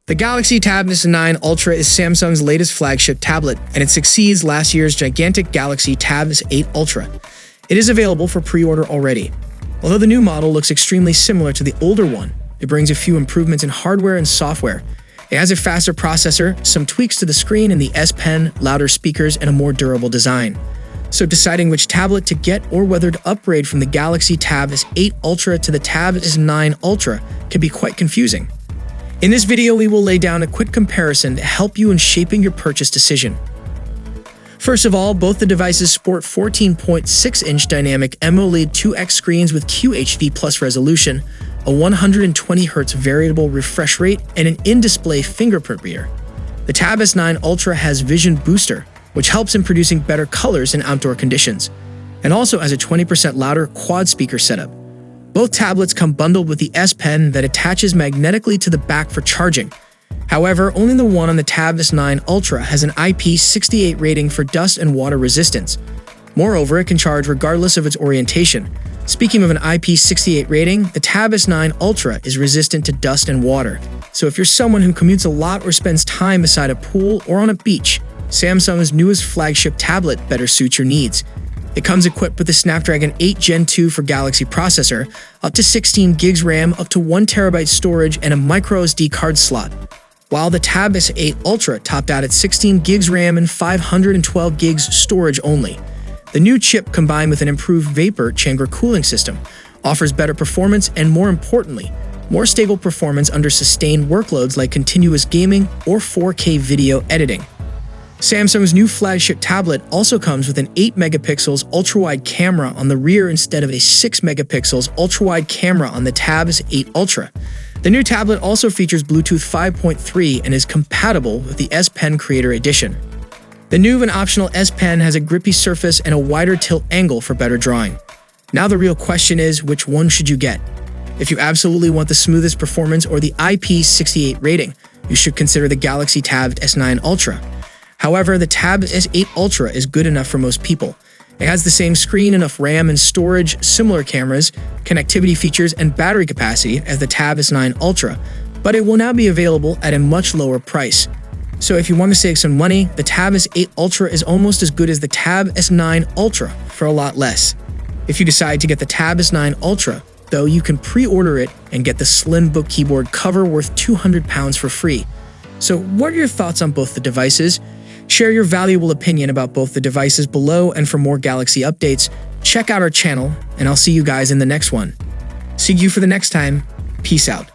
The Galaxy Tab S9 Ultra is Samsung's latest flagship tablet, and it succeeds last year's gigantic Galaxy Tab S8 Ultra. It is available for pre-order already. Although the new model looks extremely similar to the older one, it brings a few improvements in hardware and software. It has a faster processor, some tweaks to the screen and the S Pen, louder speakers, and a more durable design. So deciding which tablet to get or whether to upgrade from the Galaxy Tab S8 Ultra to the Tab S9 Ultra can be quite confusing. In this video, we will lay down a quick comparison to help you in shaping your purchase decision. First of all, both the devices sport 14.6-inch Dynamic AMOLED 2X screens with QHD+ resolution, a 120Hz variable refresh rate, and an in-display fingerprint reader. The Tab S9 Ultra has Vision Booster, which helps in producing better colors in outdoor conditions, and also has a 20% louder quad speaker setup. Both tablets come bundled with the S Pen that attaches magnetically to the back for charging. However, only the one on the Tab S9 Ultra has an IP68 rating for dust and water resistance. Moreover, it can charge regardless of its orientation. Speaking of an IP68 rating, the Tab S9 Ultra is resistant to dust and water. So if you're someone who commutes a lot or spends time beside a pool or on a beach, Samsung's newest flagship tablet better suits your needs. It comes equipped with the Snapdragon 8 Gen 2 for Galaxy processor, up to 16 gigs RAM, up to 1 TB storage, and a microSD card slot. While the Tab S8 Ultra topped out at 16 gigs RAM and 512 gigs storage only. The new chip, combined with an improved vapor chamber cooling system, offers better performance and, more importantly, more stable performance under sustained workloads like continuous gaming or 4K video editing. Samsung's new flagship tablet also comes with an 8-megapixels ultra-wide camera on the rear instead of a 6-megapixels ultra-wide camera on the Tab S8 Ultra. The new tablet also features Bluetooth 5.3 and is compatible with the S Pen Creator Edition. The new and optional S Pen has a Grippy Surface and a wider tilt angle for better drawing. Now the real question is, which one should you get? If you absolutely want the smoothest performance or the IP68 rating, you should consider the Galaxy Tab S9 Ultra. However, the Tab S8 Ultra is good enough for most people. It has the same screen, enough RAM and storage, similar cameras, connectivity features, and battery capacity as the Tab S9 Ultra, but it will now be available at a much lower price. So if you want to save some money, the Tab S8 Ultra is almost as good as the Tab S9 Ultra for a lot less. If you decide to get the Tab S9 Ultra, though, you can pre-order it and get the slim book keyboard cover worth £200 for free. So what are your thoughts on both the devices? Share your valuable opinion about both the devices below, and for more Galaxy updates, check out our channel, and I'll see you guys in the next one. See you for the next time. Peace out.